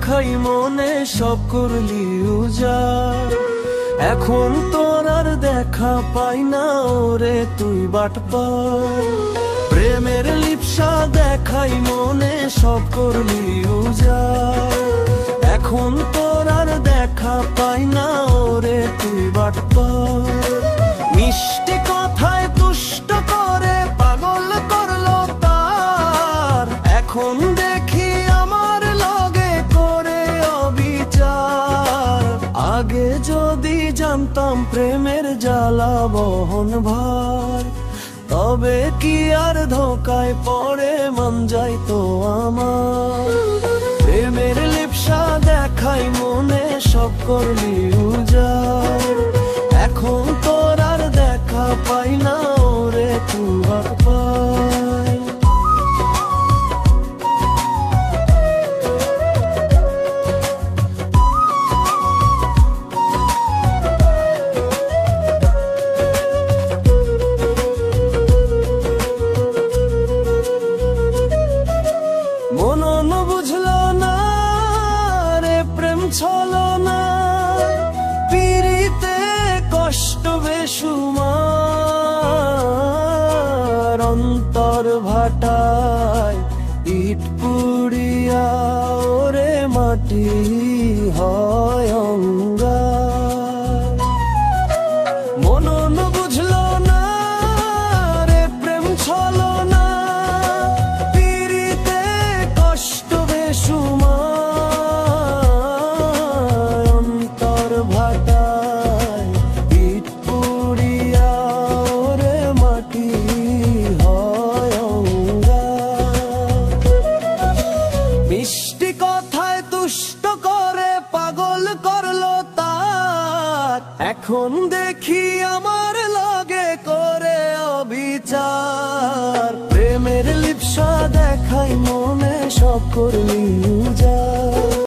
দেখাই মনে সব করলি উজাড়। এখন তোর আর দেখা পাই না ওরে তুই বাটপার। প্রেমের লিপ্সা দেখাই মনে সব করলি উজাড়। এখন তোর আর দেখা পাই না ওরে তুই বাটপার। মিষ্টি কথায় তুষ্ট করে পাগল করলো তার। এখন দেখি আমার লগে করে অবিচার। আগে যদি জানতাম প্রেমের জ্বালা বহন ভার, তবে কি আর ধোকায় পড়ে মন যাইতো আমার। প্রেমের লিপ্সা দেখাই মনে সব করলি উজাড়। এখন তোর আর দেখা পাই না ওরে তুই বাটপার। মনন বুঝলো না রে প্রেম ছলো না। পিরিতে কষ্ট বেসুমার। অন্তর ভাটায় ইট পুড়িয়া ওরে মাটি হয় অঙ্গার। মনন বুঝলো না রে প্রেম ছলো না। পিরিতে কষ্ট বেসুমার। অন্তর ভাটায় ইট পুড়িয়া ওরে মাটি হয় অঙ্গার। মিষ্টি কথায় তুষ্ট করে পাগল করলো তার। এখন দেখি আমার লগে করে অবিচার। প্রেমের লিপ্সা দেখাই মনে সব করলি উজাড়।